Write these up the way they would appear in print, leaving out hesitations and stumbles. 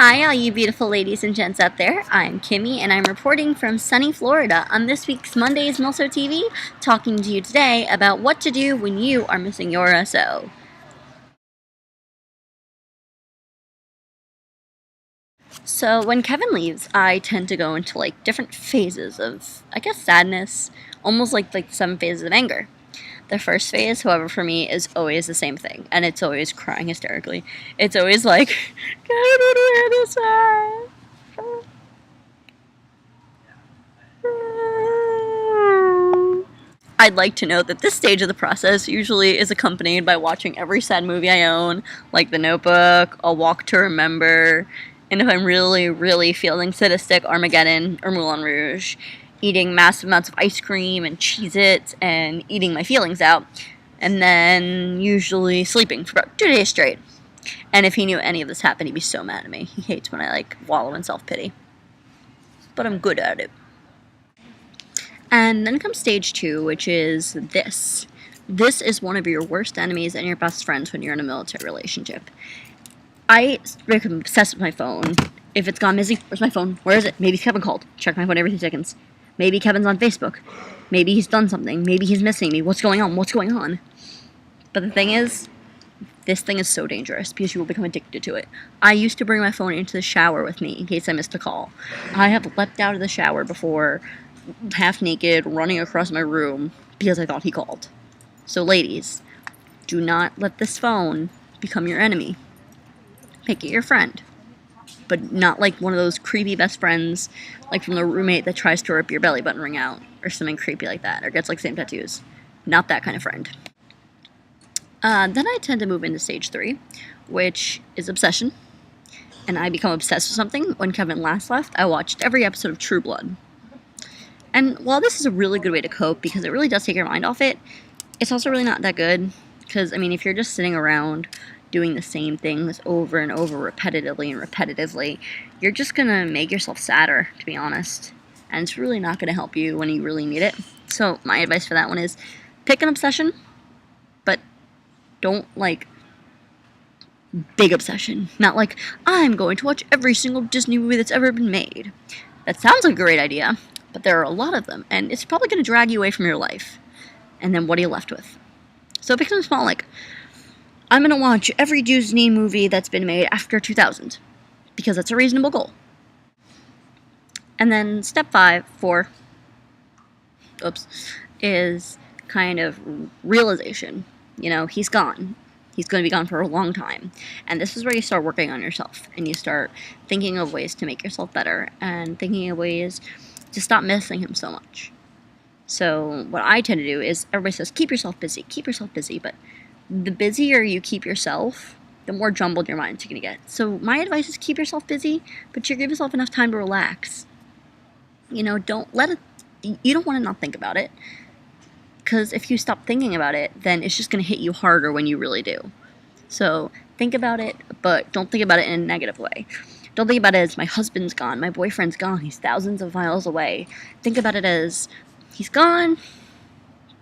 Hi, all you beautiful ladies and gents out there. I'm Kimmy, and I'm reporting from sunny Florida on this week's Monday's MilsoTV, talking to you today about what to do when you are missing your SO. So when Kevin leaves, I tend to go into like different phases of, I guess, sadness, almost like the 7 phases of anger. The first phase, however, for me is always the same thing, and it's always crying hysterically. It's always like, Kevin would wear this out. I'd like to note that this stage of the process usually is accompanied by watching every sad movie I own, like The Notebook, A Walk to Remember, and if I'm really, really feeling sadistic, Armageddon or Moulin Rouge, eating massive amounts of ice cream and Cheez-Its and eating my feelings out, and then usually sleeping for about 2 days straight. And if he knew any of this happened, he'd be so mad at me. He hates when I, wallow in self-pity. But I'm good at it. And then comes stage 2, which is this. This is one of your worst enemies and your best friends when you're in a military relationship. I become obsessed with my phone. If it's gone missing, where's my phone? Where is it? Maybe Kevin called. Check my phone every 2 seconds. Maybe Kevin's on Facebook. Maybe he's done something. Maybe he's missing me. What's going on? What's going on? But the thing is, this thing is so dangerous because you will become addicted to it. I used to bring my phone into the shower with me in case I missed a call. I have leapt out of the shower before, half naked, running across my room because I thought he called. So ladies, do not let this phone become your enemy. Make it your friend. But not like one of those creepy best friends, like from the roommate that tries to rip your belly button ring out, or something creepy like that, or gets same tattoos. Not that kind of friend. Then I tend to move into stage 3, which is obsession. And I become obsessed with something. When Kevin last left, I watched every episode of True Blood. And while this is a really good way to cope, because it really does take your mind off it, it's also really not that good. Because, if you're just sitting around doing the same things over and over repetitively, you're just going to make yourself sadder, to be honest. And it's really not going to help you when you really need it. So my advice for that one is pick an obsession, but don't, big obsession. Not like, I'm going to watch every single Disney movie that's ever been made. That sounds like a great idea, but there are a lot of them, and it's probably going to drag you away from your life. And then what are you left with? So pick something small, like, I'm going to watch every Disney movie that's been made after 2000, because that's a reasonable goal. And then step 4, is kind of realization. He's gone. He's going to be gone for a long time. And this is where you start working on yourself, and you start thinking of ways to make yourself better, and thinking of ways to stop missing him so much. So what I tend to do is, everybody says, keep yourself busy, but the busier you keep yourself, the more jumbled your mind's going to get. So my advice is keep yourself busy, but you give yourself enough time to relax. You don't want to not think about it, because if you stop thinking about it, then it's just going to hit you harder when you really do. So think about it, but don't think about it in a negative way. Don't think about it as my husband's gone, my boyfriend's gone, he's thousands of miles away. Think about it as he's gone,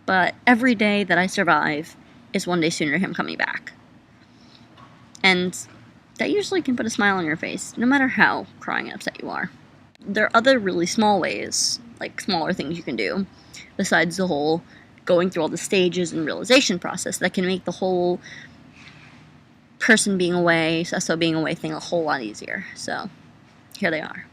but every day that I survive is one day sooner him coming back. And that usually can put a smile on your face, no matter how crying and upset you are. There are other really small ways, smaller things you can do, besides the whole going through all the stages and realization process, that can make the whole person being away, SO being away thing a whole lot easier. So, here they are.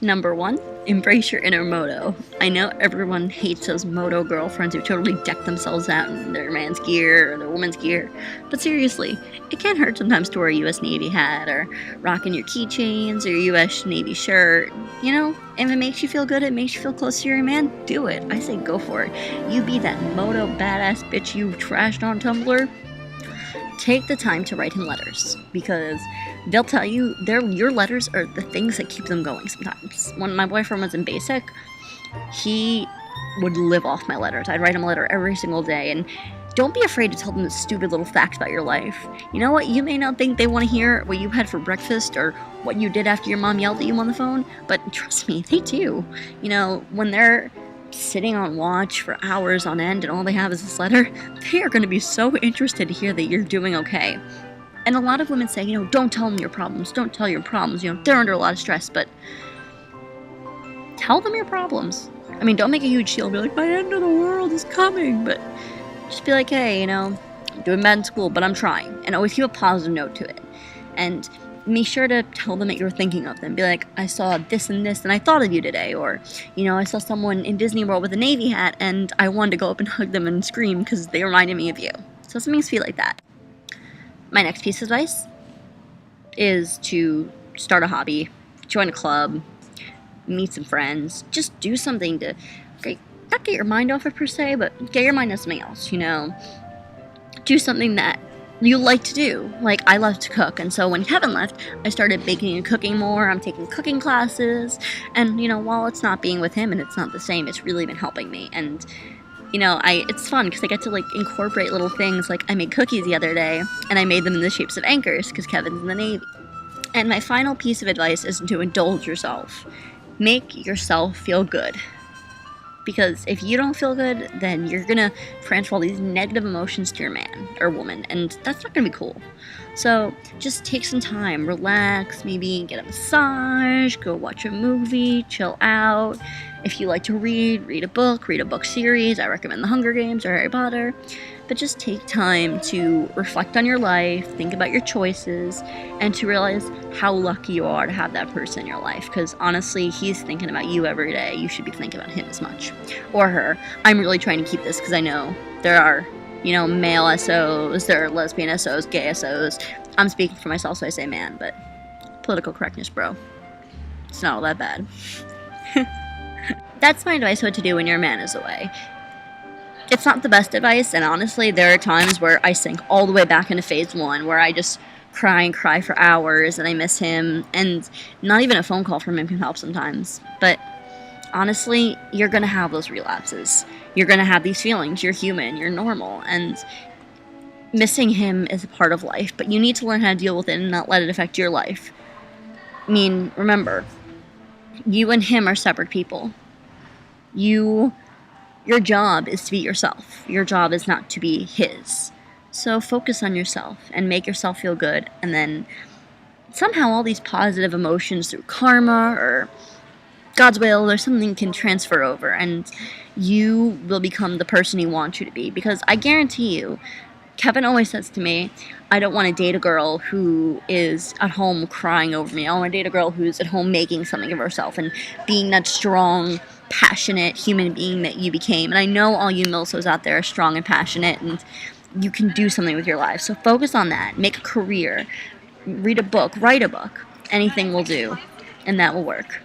Number 1, embrace your inner moto. I know everyone hates those moto girlfriends who totally deck themselves out in their man's gear or their woman's gear, but seriously, it can't hurt sometimes to wear a US Navy hat or rocking your keychains or your US Navy shirt. If it makes you feel good, it makes you feel close to your man, do it. I say go for it. You be that moto badass bitch you trashed on Tumblr. Take the time to write him letters, because they'll tell you your letters are the things that keep them going sometimes. When my boyfriend was in basic, he would live off my letters. I'd write him a letter every single day, and don't be afraid to tell them the stupid little facts about your life. You know what? You may not think they want to hear what you had for breakfast or what you did after your mom yelled at you on the phone, but trust me, they do. When they're sitting on watch for hours on end and all they have is this letter, they are going to be so interested to hear that you're doing okay. And a lot of women say, don't tell them your problems, don't tell your problems, they're under a lot of stress, but tell them your problems. I mean, don't make a huge deal, be like, my end of the world is coming, but just be like, hey, I'm doing bad in school, but I'm trying, and always keep a positive note to it. And make sure to tell them that you're thinking of them. Be like, I saw this and this, and I thought of you today. Or, I saw someone in Disney World with a Navy hat, and I wanted to go up and hug them and scream because they reminded me of you. So something sweet like that. My next piece of advice is to start a hobby, join a club, meet some friends. Just do something to, not get your mind off it per se, but get your mind on something else, Do something that you like to do. Like, I love to cook, and so when Kevin left, I started baking and cooking more. I'm taking cooking classes, and while it's not being with him and it's not the same, it's really been helping me. And it's fun because I get to incorporate little things. Like, I made cookies the other day, and I made them in the shapes of anchors because Kevin's in the Navy. And my final piece of advice is to indulge yourself. Make yourself feel good. Because if you don't feel good, then you're gonna transfer all these negative emotions to your man or woman, and that's not gonna be cool. So just take some time, relax, maybe get a massage, go watch a movie, chill out. If you like to read a book series. I recommend The Hunger Games or Harry Potter. But just take time to reflect on your life, think about your choices, and to realize how lucky you are to have that person in your life. Because honestly, he's thinking about you every day. You should be thinking about him as much. Or her. I'm really trying to keep this because I know there are, male SOs, there are lesbian SOs, gay SOs. I'm speaking for myself, so I say man, but political correctness, bro. It's not all that bad. That's my advice what to do when your man is away. It's not the best advice, and honestly, there are times where I sink all the way back into phase 1, where I just cry and cry for hours, and I miss him, and not even a phone call from him can help sometimes. But honestly, you're gonna have those relapses. You're gonna have these feelings. You're human. You're normal, and missing him is a part of life, but you need to learn how to deal with it and not let it affect your life. I mean, remember, you and him are separate people. Your job is to be yourself. Your job is not to be his. So focus on yourself and make yourself feel good. And then somehow all these positive emotions through karma or God's will or something can transfer over. And you will become the person he wants you to be. Because I guarantee you, Kevin always says to me, I don't want to date a girl who is at home crying over me. I want to date a girl who's at home making something of herself and being that strong, passionate human being that you became. And I know all you Milsos out there are strong and passionate, and you can do something with your life. So focus on that. Make a career. Read a book. Write a book. Anything will do, and that will work.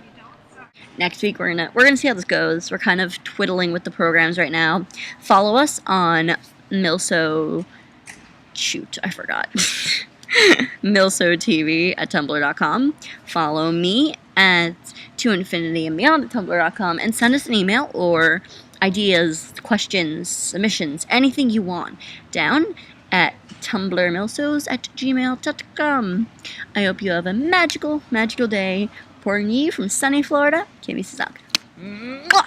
Next week we're gonna see how this goes. We're kind of twiddling with the programs right now. Follow us on MilsoTV at tumblr.com. Follow me at toinfinityandbeyondxoxo at tumblr.com, and send us an email or ideas, questions, submissions, anything you want down at tumblrmilsos@gmail.com. I hope you have a magical, magical day. Pouring you from sunny Florida, Kimmy Suzuki. Mwah!